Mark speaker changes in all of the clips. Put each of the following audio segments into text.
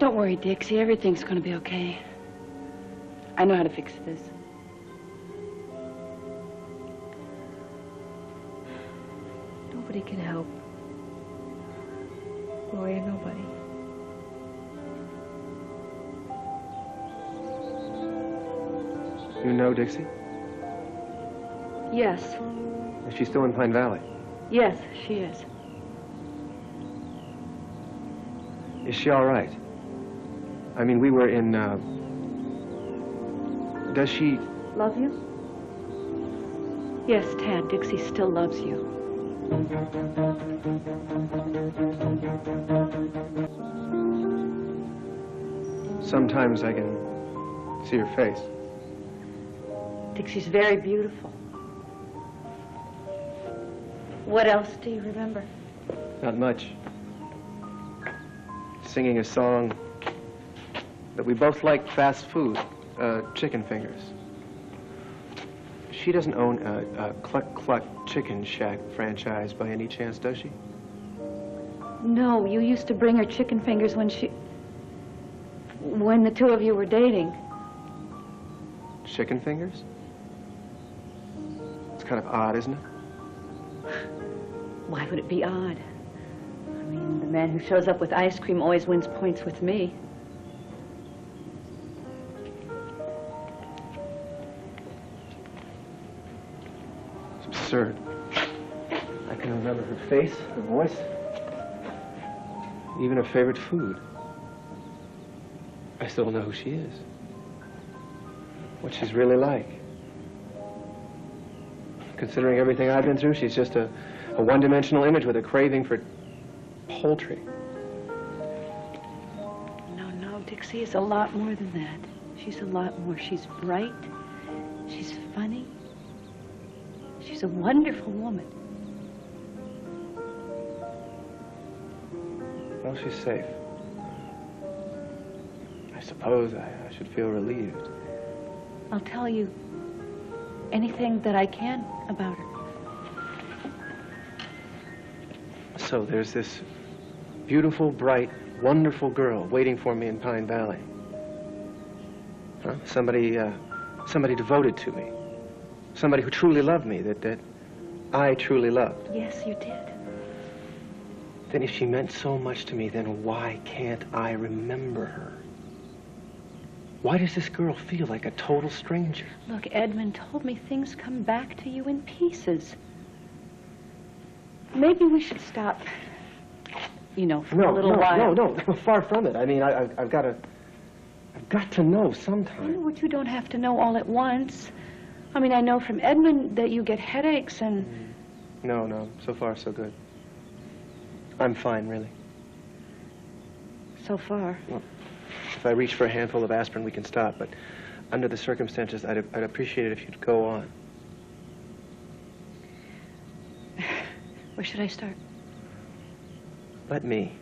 Speaker 1: Don't worry, Dixie. Everything's going to be okay. I know how to fix this.
Speaker 2: Nobody can help. Gloria, nobody.
Speaker 3: You know Dixie?
Speaker 1: Yes.
Speaker 3: Is she still in Pine Valley?
Speaker 1: Yes, she is.
Speaker 3: Is she all right? I mean, we were in, Does she...
Speaker 1: Love you? Yes, Tad, Dixie still loves you.
Speaker 3: Sometimes I can see her face.
Speaker 1: Dixie's very beautiful. What else do you remember?
Speaker 3: Not much. Singing a song that we both liked, fast food, chicken fingers. She doesn't own a Cluck Cluck Chicken Shack franchise by any chance, does she?
Speaker 1: No, you used to bring her chicken fingers when the two of you were dating.
Speaker 3: Chicken fingers? It's kind of odd, isn't it?
Speaker 1: Why would it be odd? I mean, the man who shows up with ice cream always wins points with me.
Speaker 3: It's absurd. I can remember her face, her voice, even her favorite food. I still don't know who she is, what she's really like. Considering everything I've been through, she's just a one-dimensional image with a craving for poultry.
Speaker 1: No, Dixie is a lot more than that. She's a lot more. She's bright. She's funny. She's a wonderful woman.
Speaker 3: Well, she's safe. I suppose I should feel relieved.
Speaker 1: I'll tell you anything that I can about her.
Speaker 3: So there's this beautiful, bright, wonderful girl waiting for me in Pine Valley. Huh? Somebody devoted to me. Somebody who truly loved me, that I truly loved.
Speaker 1: Yes, you did.
Speaker 3: Then if she meant so much to me, then why can't I remember her? Why does this girl feel like a total stranger?
Speaker 1: Look, Edmund told me things come back to you in pieces. Maybe we should stop, you know, for a little while.
Speaker 3: No, far from it. I mean, I've got to know sometime.
Speaker 1: I know, but you don't have to know all at once. I mean, I know from Edmund that you get headaches and...
Speaker 3: No, so far so good. I'm fine, really.
Speaker 1: So far.
Speaker 3: Well, if I reach for a handful of aspirin, we can stop, but under the circumstances, I'd appreciate it if you'd go on.
Speaker 1: Where should I start?
Speaker 3: Let me.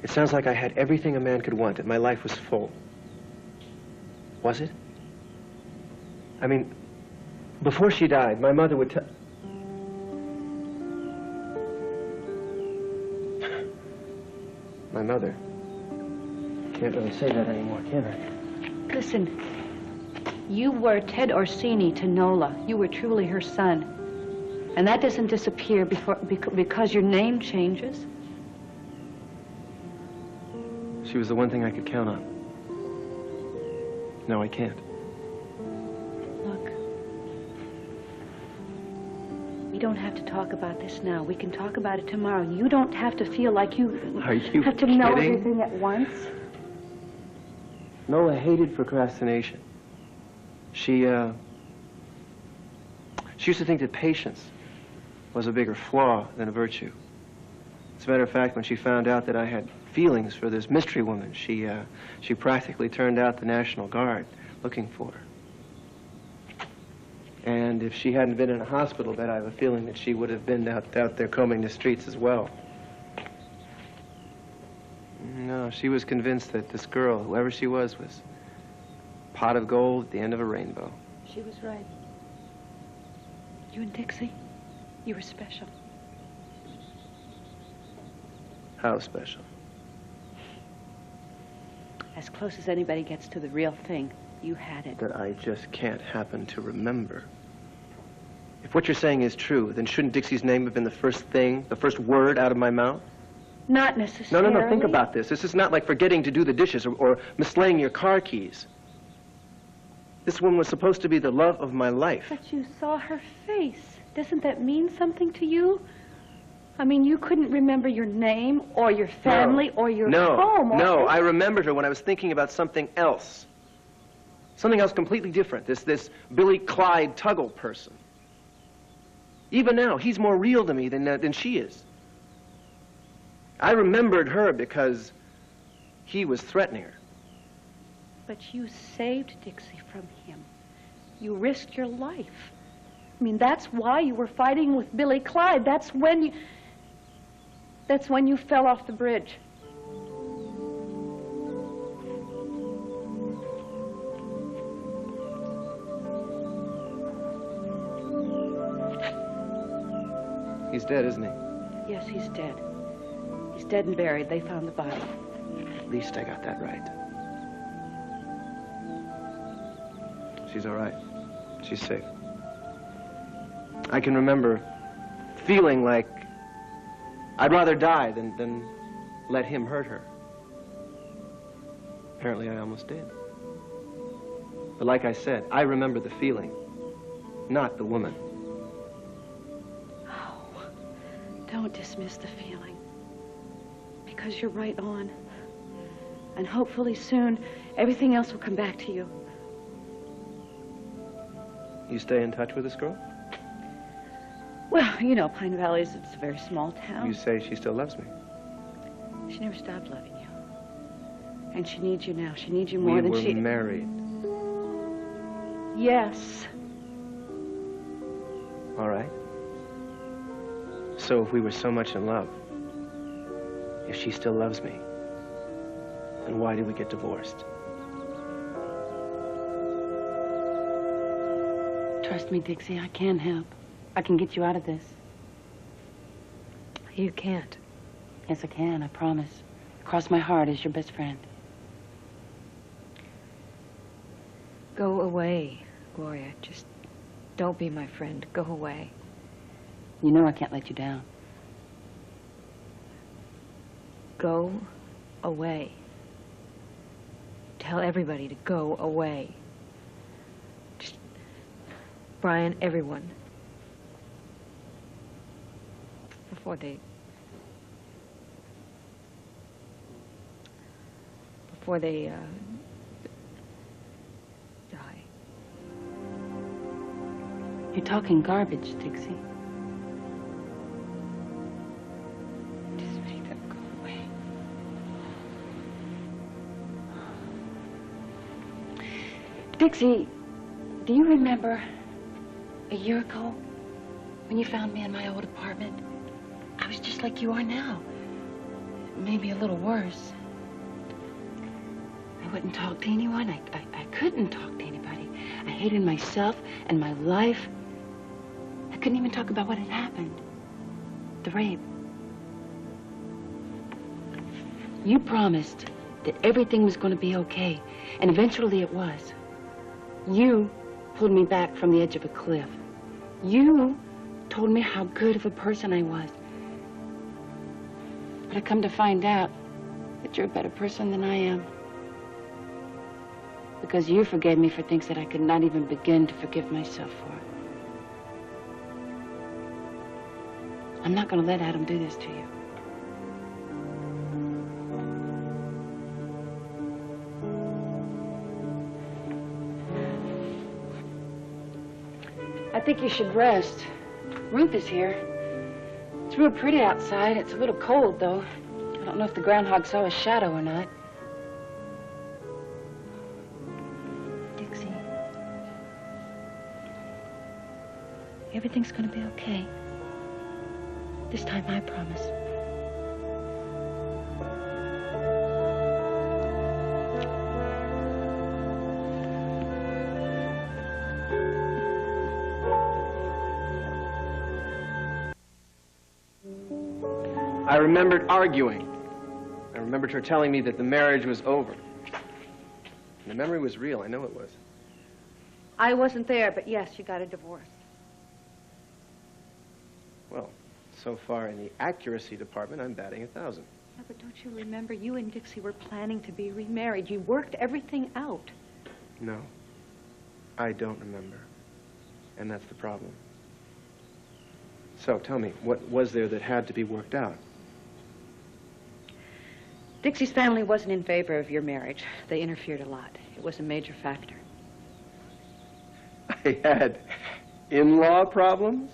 Speaker 3: It sounds like I had everything a man could want, and my life was full. Was it? I mean, before she died, my mother would tell... My mother. Can't really say that anymore, can I?
Speaker 1: Listen, you were Ted Orsini to Nola. You were truly her son. And that doesn't disappear because your name changes.
Speaker 3: She was the one thing I could count on. No, I can't.
Speaker 1: Look, we don't have to talk about this now. We can talk about it tomorrow. You don't have to feel like you have to know everything at once.
Speaker 3: Nola hated procrastination. She used to think that patience was a bigger flaw than a virtue. As a matter of fact, when she found out that I had feelings for this mystery woman, she practically turned out the National Guard looking for her. And if she hadn't been in a hospital bed, I have a feeling that she would have been out there combing the streets as well. No, she was convinced that this girl, whoever she was a pot of gold at the end of a rainbow.
Speaker 1: She was right. You and Dixie, you were special.
Speaker 3: How special?
Speaker 1: As close as anybody gets to the real thing. You had it.
Speaker 3: That I just can't happen to remember. If what you're saying is true, then shouldn't Dixie's name have been the first thing, the first word out of my mouth?
Speaker 1: Not necessarily.
Speaker 3: No, think about this. This is not like forgetting to do the dishes or mislaying your car keys. This woman was supposed to be the love of my life.
Speaker 1: But you saw her face. Doesn't that mean something to you? I mean, you couldn't remember your name or your family or your home.
Speaker 3: No, I remembered her when I was thinking about something else. Something else completely different. This Billy Clyde Tuggle person. Even now, he's more real to me than she is. I remembered her because he was threatening her.
Speaker 1: But you saved Dixie from him. You risked your life. I mean, that's why you were fighting with Billy Clyde. That's when you fell off the bridge.
Speaker 3: He's dead, isn't he?
Speaker 1: Yes, he's dead. He's dead and buried. They found the body.
Speaker 3: At least I got that right. She's all right. She's safe. I can remember feeling like I'd rather die than let him hurt her. Apparently, I almost did. But like I said, I remember the feeling, not the woman.
Speaker 1: Oh, don't dismiss the feeling. Because you're right on. And hopefully soon, everything else will come back to you.
Speaker 3: You stay in touch with this girl?
Speaker 1: Well, you know, Pine Valley it's a very small town.
Speaker 3: You say she still loves me.
Speaker 1: She never stopped loving you. And she needs you now. She needs you more than she...
Speaker 3: We were married.
Speaker 1: Yes.
Speaker 3: All right. So if we were so much in love, if she still loves me, then why did we get divorced?
Speaker 1: Trust me, Dixie, I can help. I can get you out of this.
Speaker 2: You can't.
Speaker 1: Yes, I can, I promise. Cross my heart as your best friend.
Speaker 2: Go away, Gloria. Just don't be my friend. Go away.
Speaker 1: You know I can't let you down.
Speaker 2: Go away. Tell everybody to go away. Just, Brian, everyone. Before they die.
Speaker 1: You're talking garbage, Dixie. Just make them go away. Dixie, do you remember a year ago when you found me in my old apartment? I was just like you are now. Maybe a little worse. I wouldn't talk to anyone. I couldn't talk to anybody. I hated myself and my life. I couldn't even talk about what had happened. The rape. You promised that everything was going to be okay, and eventually it was. You pulled me back from the edge of a cliff. You told me how good of a person I was. But I come to find out that you're a better person than I am. Because you forgave me for things that I could not even begin to forgive myself for. I'm not going to let Adam do this to you. I think you should rest. Ruth is here. It's real pretty outside. It's a little cold, though. I don't know if the groundhog saw his shadow or not. Dixie. Everything's gonna be okay. This time, I promise.
Speaker 3: I remembered arguing. I remembered her telling me that the marriage was over. The memory was real. I know it was.
Speaker 2: I wasn't there, but yes, you got a divorce.
Speaker 3: Well, so far in the accuracy department, I'm batting 1,000.
Speaker 2: Yeah, but don't you remember, you and Dixie were planning to be remarried. You worked everything out.
Speaker 3: No, I don't remember. And that's the problem. So, tell me, what was there that had to be worked out?
Speaker 2: Dixie's family wasn't in favor of your marriage. They interfered a lot. It was a major factor.
Speaker 3: I had in-law problems?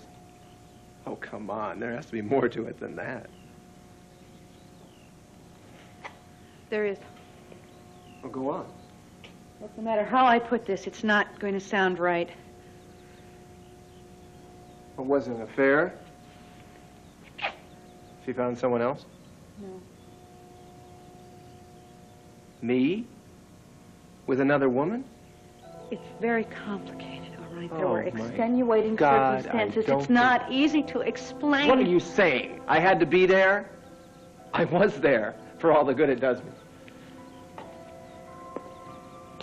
Speaker 3: Oh, come on. There has to be more to it than that.
Speaker 2: There is.
Speaker 3: Oh, go on.
Speaker 2: Look, no matter how I put this, it's not going to sound right.
Speaker 3: What was it, an affair? She found someone else?
Speaker 2: No.
Speaker 3: Me? With another woman?
Speaker 2: It's very complicated, all right? There
Speaker 3: Oh,
Speaker 2: were
Speaker 3: my
Speaker 2: extenuating
Speaker 3: God,
Speaker 2: circumstances.
Speaker 3: I don't
Speaker 2: It's not easy to explain.
Speaker 3: What are you saying? I had to be there? I was there, for all the good it does me.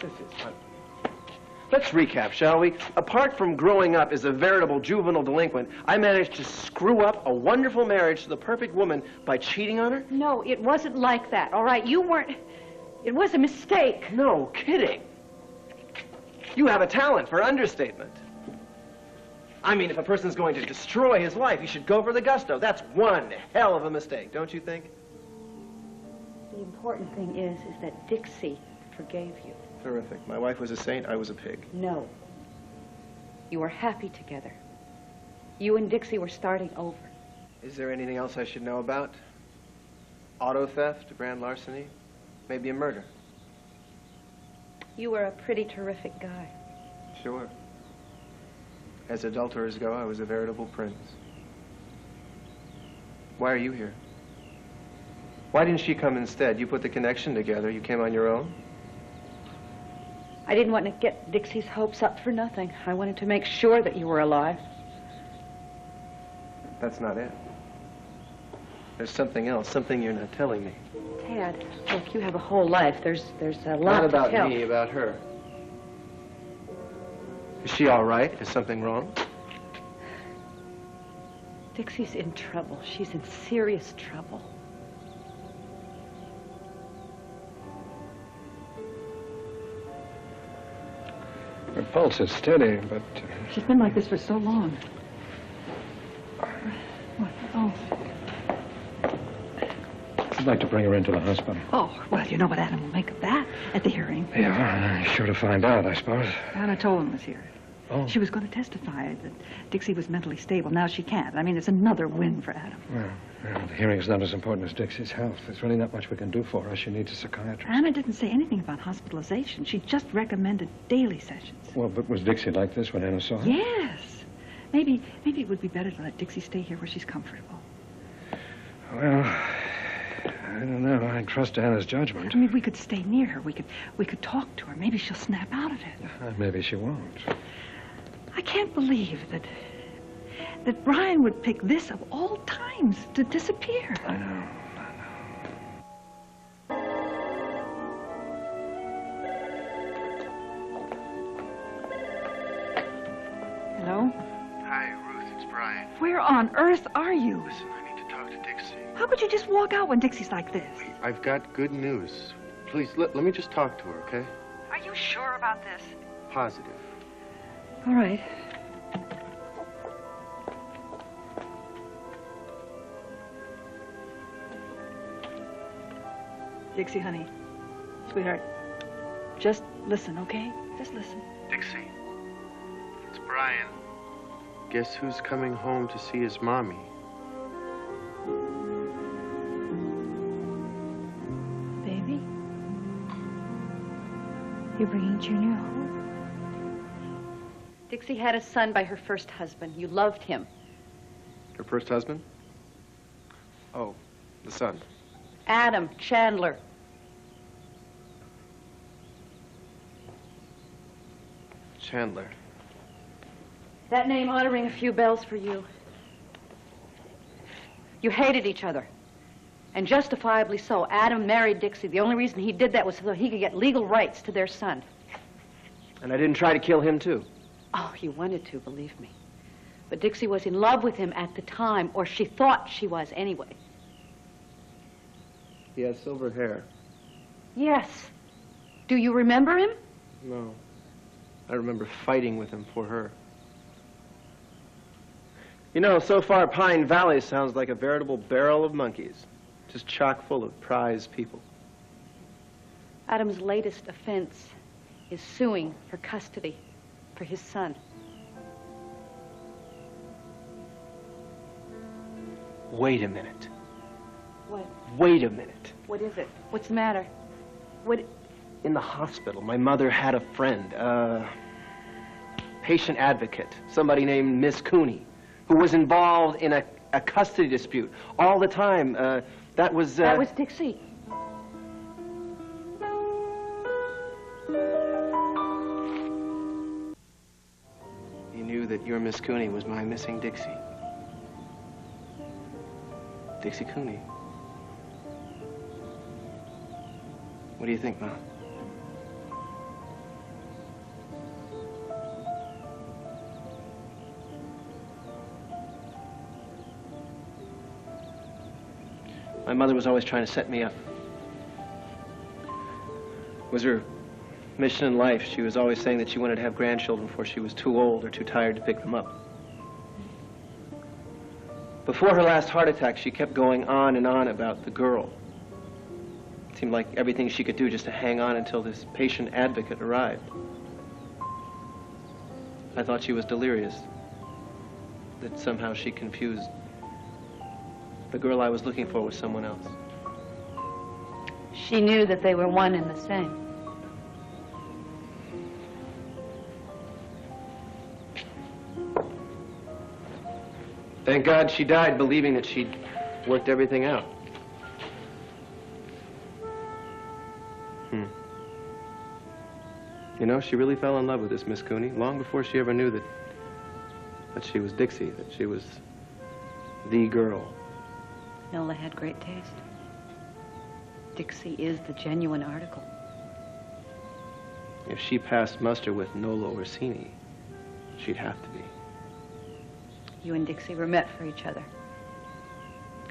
Speaker 3: This is fun. Let's recap, shall we? Apart from growing up as a veritable juvenile delinquent, I managed to screw up a wonderful marriage to the perfect woman by cheating on her?
Speaker 2: No, it wasn't like that, all right? You weren't... It was a mistake.
Speaker 3: No kidding. You have a talent for understatement. I mean, if a person's going to destroy his life, he should go for the gusto. That's one hell of a mistake, don't you think?
Speaker 2: The important thing is that Dixie forgave you.
Speaker 3: Terrific. My wife was a saint, I was a pig.
Speaker 2: No. You were happy together. You and Dixie were starting over.
Speaker 3: Is there anything else I should know about? Auto theft, grand larceny, maybe a murder?
Speaker 2: You were a pretty terrific guy.
Speaker 3: Sure. As adulterers go, I was a veritable prince. Why are you here? Why didn't she come instead? You put the connection together. You came on your own?
Speaker 2: I didn't want to get Dixie's hopes up for nothing. I wanted to make sure that you were alive.
Speaker 3: That's not it. There's something else, something you're not telling me.
Speaker 2: Tad, look, you have a whole life. There's a lot
Speaker 3: Not
Speaker 2: to
Speaker 3: about
Speaker 2: tell.
Speaker 3: me, about her. Is she all right? Is something wrong?
Speaker 2: Dixie's in trouble. She's in serious trouble.
Speaker 4: Her pulse is steady, but...
Speaker 5: She's been like this for so long. What? Oh.
Speaker 4: I'd like to bring her into the hospital.
Speaker 5: Oh, well, you know what Adam will make of that at the hearing.
Speaker 4: Yeah, sure to find out, I suppose.
Speaker 5: Anna Tolan was here.
Speaker 4: Oh.
Speaker 5: She was going to testify that Dixie was mentally stable. Now she can't. I mean, it's another win for Adam.
Speaker 4: Well, the hearing's not as important as Dixie's health. There's really not much we can do for her. She needs a psychiatrist.
Speaker 5: Anna didn't say anything about hospitalization. She just recommended daily sessions.
Speaker 4: Well, but was Dixie like this when Anna saw her?
Speaker 5: Yes. Maybe it would be better to let Dixie stay here where she's comfortable.
Speaker 4: Well, I don't know. I trust Anna's judgment.
Speaker 5: I mean, we could stay near her. We could talk to her. Maybe she'll snap out of it.
Speaker 4: Maybe she won't.
Speaker 5: I can't believe that Brian would pick this of all times to disappear.
Speaker 4: I know.
Speaker 5: Hello?
Speaker 6: Hi, Ruth, it's Brian.
Speaker 5: Where on earth are you?
Speaker 6: Listen, I need to talk to Dixie.
Speaker 5: How could you just walk out when Dixie's like this?
Speaker 6: I've got good news. Please, let me just talk to her, okay?
Speaker 5: Are you sure about this?
Speaker 6: Positive.
Speaker 5: All right. Dixie, honey. Sweetheart. Just listen, okay? Just listen.
Speaker 6: Dixie, it's Brian. Guess who's coming home to see his mommy?
Speaker 2: Baby? You're bringing Junior home? Dixie had a son by her first husband. You loved him.
Speaker 3: Her first husband? Oh, the son.
Speaker 2: Adam Chandler.
Speaker 3: Chandler.
Speaker 2: That name ought to ring a few bells for you. You hated each other. And justifiably so. Adam married Dixie. The only reason he did that was so that he could get legal rights to their son.
Speaker 3: And I didn't try to kill him, too.
Speaker 2: Oh, he wanted to, believe me. But Dixie was in love with him at the time, or she thought she was anyway.
Speaker 3: He has silver hair.
Speaker 2: Yes. Do you remember him?
Speaker 3: No. I remember fighting with him for her. You know, so far Pine Valley sounds like a veritable barrel of monkeys. Just chock full of prize people.
Speaker 2: Adam's latest offense is suing for custody for his son.
Speaker 3: Wait a minute.
Speaker 2: What?
Speaker 3: Wait a minute.
Speaker 2: What is it? What's the matter? What?
Speaker 3: In the hospital, my mother had a friend, patient advocate, somebody named Miss Cooney, who was involved in a custody dispute all the time. That was
Speaker 2: Dixie.
Speaker 3: You knew that your Miss Cooney was my missing Dixie. Dixie Cooney. What do you think, Mom? My mother was always trying to set me up. It was her mission in life. She was always saying that she wanted to have grandchildren before she was too old or too tired to pick them up. Before her last heart attack, she kept going on and on about the girl. It seemed like everything she could do just to hang on until this patient advocate arrived. I thought she was delirious, that somehow she confused the girl I was looking for with someone else.
Speaker 2: She knew that they were one and the same.
Speaker 3: Thank God she died believing that she'd worked everything out. You know, she really fell in love with this Miss Cooney long before she ever knew that she was Dixie, that she was the girl.
Speaker 2: Nola had great taste. Dixie is the genuine article.
Speaker 3: If she passed muster with Nola Orsini, she'd have to be.
Speaker 2: You and Dixie were met for each other.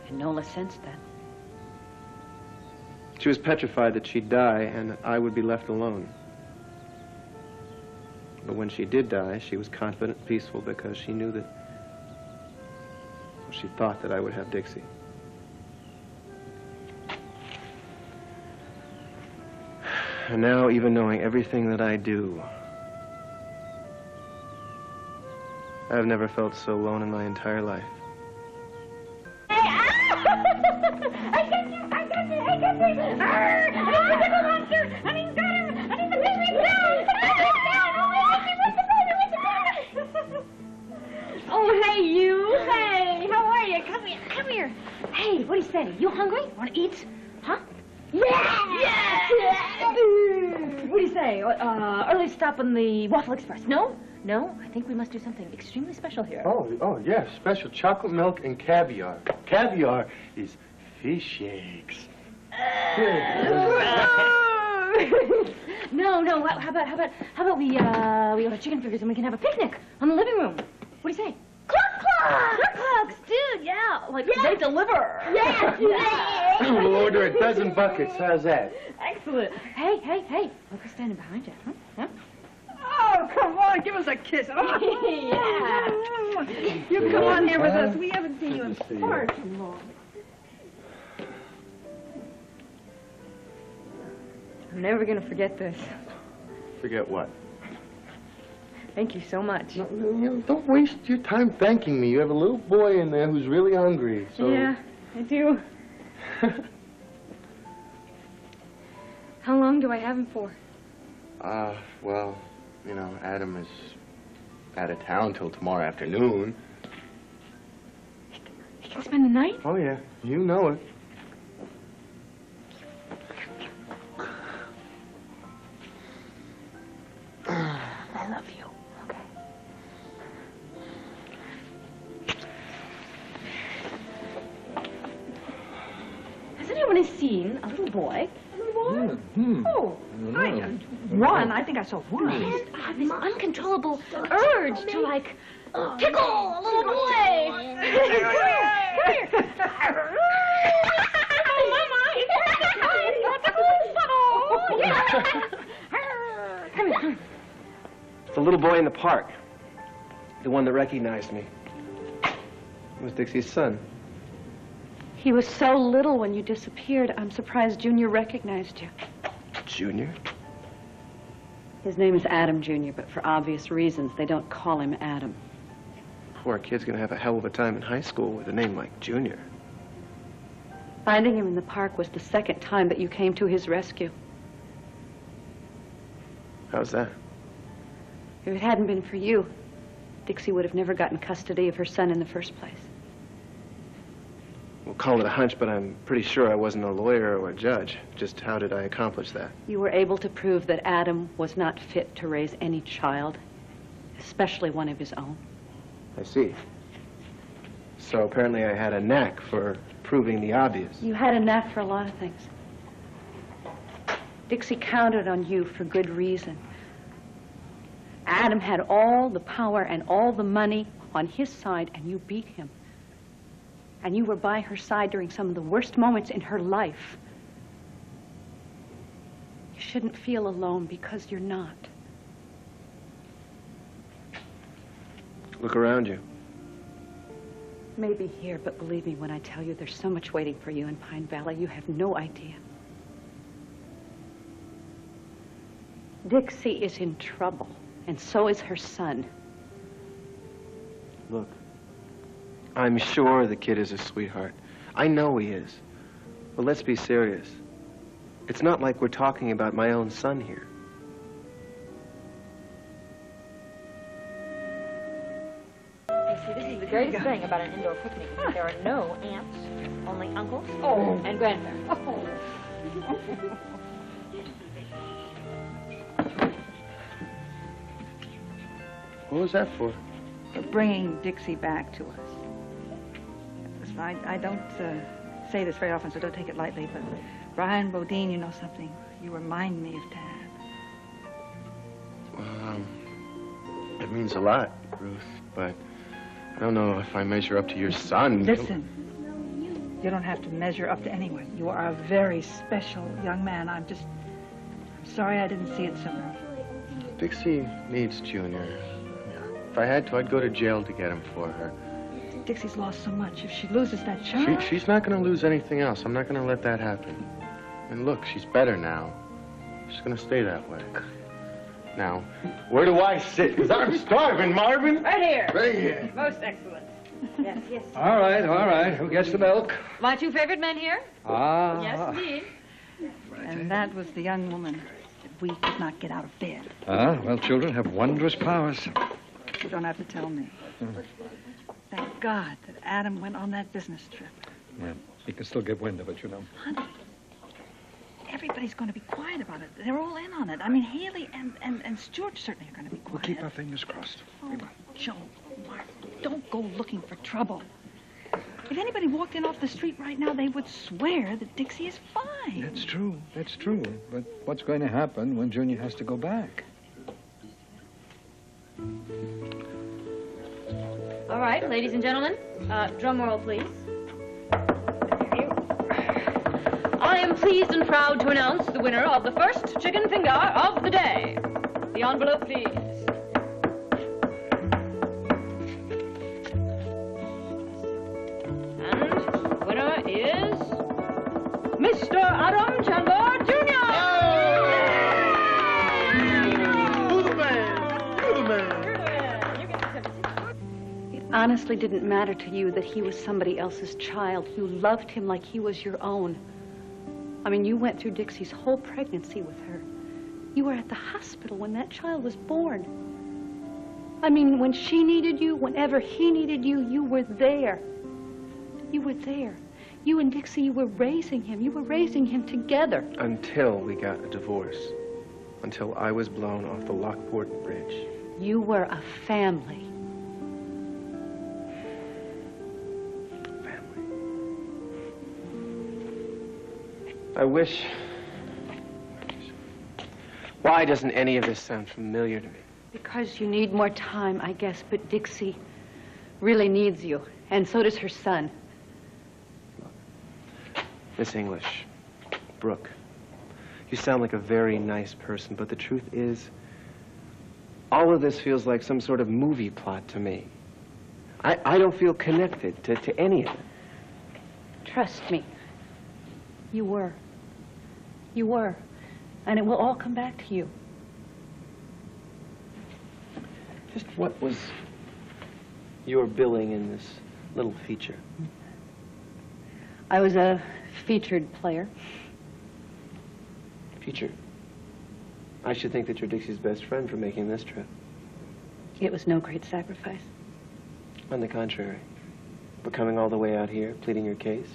Speaker 2: And Nola sensed that.
Speaker 3: She was petrified that she'd die and I would be left alone. But when she did die, she was confident and peaceful because she knew that, well, she thought that I would have Dixie. And now, even knowing everything that I do, I've never felt so alone in my entire life.
Speaker 7: I got you! I got you! I got you! Arr! I mean, the little monster! I mean, got him! I mean, the mystery down! Oh, hey, you! Hey, how are you? Come here, come here. Hey, what do you say? You hungry? Want to eat? Huh? Yeah! Yeah! What do you say? Early stop on the Waffle Express? No? No? I think we must do something extremely special here.
Speaker 6: Oh, yes. Special chocolate milk and caviar. Caviar is fish eggs.
Speaker 7: No. How about we order chicken fingers and we can have a picnic on the living room? What do you say? Clucks, dude, yeah. Like, they deliver. Yeah.
Speaker 6: We'll order a dozen buckets. How's that?
Speaker 7: Excellent. Hey. Look who's standing behind you, huh?
Speaker 5: Oh, come on, give us a kiss. Oh.
Speaker 7: Yeah.
Speaker 5: You come on here with us. We haven't seen you in far too long.
Speaker 2: I'm never going to forget this.
Speaker 6: Forget what?
Speaker 2: Thank you so much.
Speaker 6: No, don't waste your time thanking me. You have a little boy in there who's really hungry, so...
Speaker 2: Yeah, I do. How long do I have him for?
Speaker 6: Well, you know, Adam is out of town till tomorrow afternoon.
Speaker 2: He can spend the night?
Speaker 6: Oh, yeah. You know it.
Speaker 2: I love you. Okay.
Speaker 7: seen a little boy.
Speaker 5: Oh, one. I think I saw one.
Speaker 7: And I have this uncontrollable urge to, like, tickle a little boy. Come here. Oh, Mama, it's Come here.
Speaker 3: The little boy in the park. The one that recognized me. It was Dixie's son.
Speaker 2: He was so little when you disappeared, I'm surprised Junior recognized you.
Speaker 3: Junior?
Speaker 2: His name is Adam, Jr., but for obvious reasons, they don't call him Adam.
Speaker 3: Poor kid's gonna have a hell of a time in high school with a name like Junior.
Speaker 2: Finding him in the park was the second time that you came to his rescue.
Speaker 3: How's that?
Speaker 2: If it hadn't been for you, Dixie would have never gotten custody of her son in the first place.
Speaker 3: We'll call it a hunch, but I'm pretty sure I wasn't a lawyer or a judge. Just how did I accomplish that?
Speaker 2: You were able to prove that Adam was not fit to raise any child, especially one of his own.
Speaker 3: I see. So apparently I had a knack for proving the obvious.
Speaker 2: You had a knack for a lot of things. Dixie counted on you for good reason. Adam had all the power and all the money on his side, and you beat him. And you were by her side during some of the worst moments in her life. You shouldn't feel alone because you're not.
Speaker 3: Look around you.
Speaker 2: Maybe here, but believe me when I tell you there's so much waiting for you in Pine Valley, you have no idea. Dixie is in trouble, and so is her son.
Speaker 3: Look. I'm sure the kid is a sweetheart. I know he is. But let's be serious. It's not like we're talking about my own son here.
Speaker 7: See, this is the greatest thing about an indoor picnic. There are no aunts, only uncles and grandparents.
Speaker 6: What was that for?
Speaker 5: For bringing Dixie back to us. Listen, I don't say this very often, so don't take it lightly, but Brian Bodine, you know something? You remind me of Dad.
Speaker 6: It means a lot, Ruth, but I don't know if I measure up to your son.
Speaker 5: Listen, you don't have to measure up to anyone. You are a very special young man. I'm sorry I didn't see it sooner.
Speaker 6: Dixie needs Junior. If I had to, I'd go to jail to get him for her.
Speaker 5: Dixie's lost so much. If she loses that child...
Speaker 6: She's not going to lose anything else. I'm not going to let that happen. And look, she's better now. She's going to stay that way. Now, where do I sit? Because I'm starving, Marvin.
Speaker 7: Right here.
Speaker 6: Right here.
Speaker 7: Most excellent. Yes, yes.
Speaker 4: All right. Who gets the milk?
Speaker 7: My two favorite men here?
Speaker 4: Ah.
Speaker 7: Yes, indeed.
Speaker 5: And that was the young woman that we could not get out of bed.
Speaker 4: Ah, well, children have wondrous powers.
Speaker 5: You don't have to tell me. Thank God that Adam went on that business trip.
Speaker 4: Yeah, he can still get wind of it, you know.
Speaker 5: Honey, everybody's going to be quiet about it. They're all in on it. I mean, Haley and Stuart certainly are going to be quiet.
Speaker 4: We'll keep our fingers crossed.
Speaker 5: Oh, Joe, Mark, don't go looking for trouble. If anybody walked in off the street right now, they would swear that Dixie is fine.
Speaker 4: That's true. But what's going to happen when Junior has to go back?
Speaker 7: All right, ladies and gentlemen, drum roll, please. I am pleased and proud to announce the winner of the first chicken finger of the day. The envelope, please. And the winner is Mr. Adam Chandler Jr.
Speaker 2: It honestly didn't matter to you that he was somebody else's child. You loved him like he was your own. I mean, you went through Dixie's whole pregnancy with her. You were at the hospital when that child was born. I mean, when she needed you, whenever he needed you, you were there. You were there. You and Dixie, you were raising him. You were raising him together.
Speaker 3: Until we got a divorce. Until I was blown off the Lockport Bridge.
Speaker 2: You were a family.
Speaker 3: I wish... Why doesn't any of this sound familiar to me?
Speaker 2: Because you need more time, I guess, but Dixie really needs you, and so does her son.
Speaker 3: Miss English, Brooke, you sound like a very nice person, but the truth is, all of this feels like some sort of movie plot to me. I don't feel connected to any of it.
Speaker 2: Trust me. You were. You were. And it will all come back to you.
Speaker 3: Just what was your billing in this little feature?
Speaker 2: I was a featured player.
Speaker 3: Featured? I should think that you're Dixie's best friend for making this trip.
Speaker 2: It was no great sacrifice.
Speaker 3: On the contrary. But coming all the way out here, pleading your case,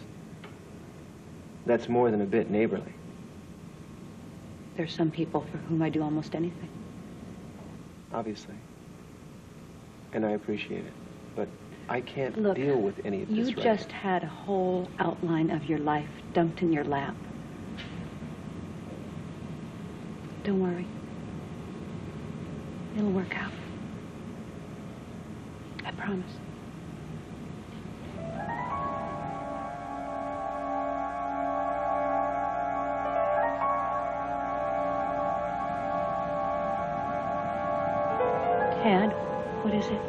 Speaker 3: that's more than a bit neighborly.
Speaker 2: There's some people for whom I do almost anything.
Speaker 3: Obviously. And I appreciate it. But I can't
Speaker 2: Look,
Speaker 3: deal with any of this
Speaker 2: you
Speaker 3: right
Speaker 2: just
Speaker 3: now.
Speaker 2: had a whole outline of your life dumped in your lap. Don't worry. It'll work out. I promise. Tad, what is it?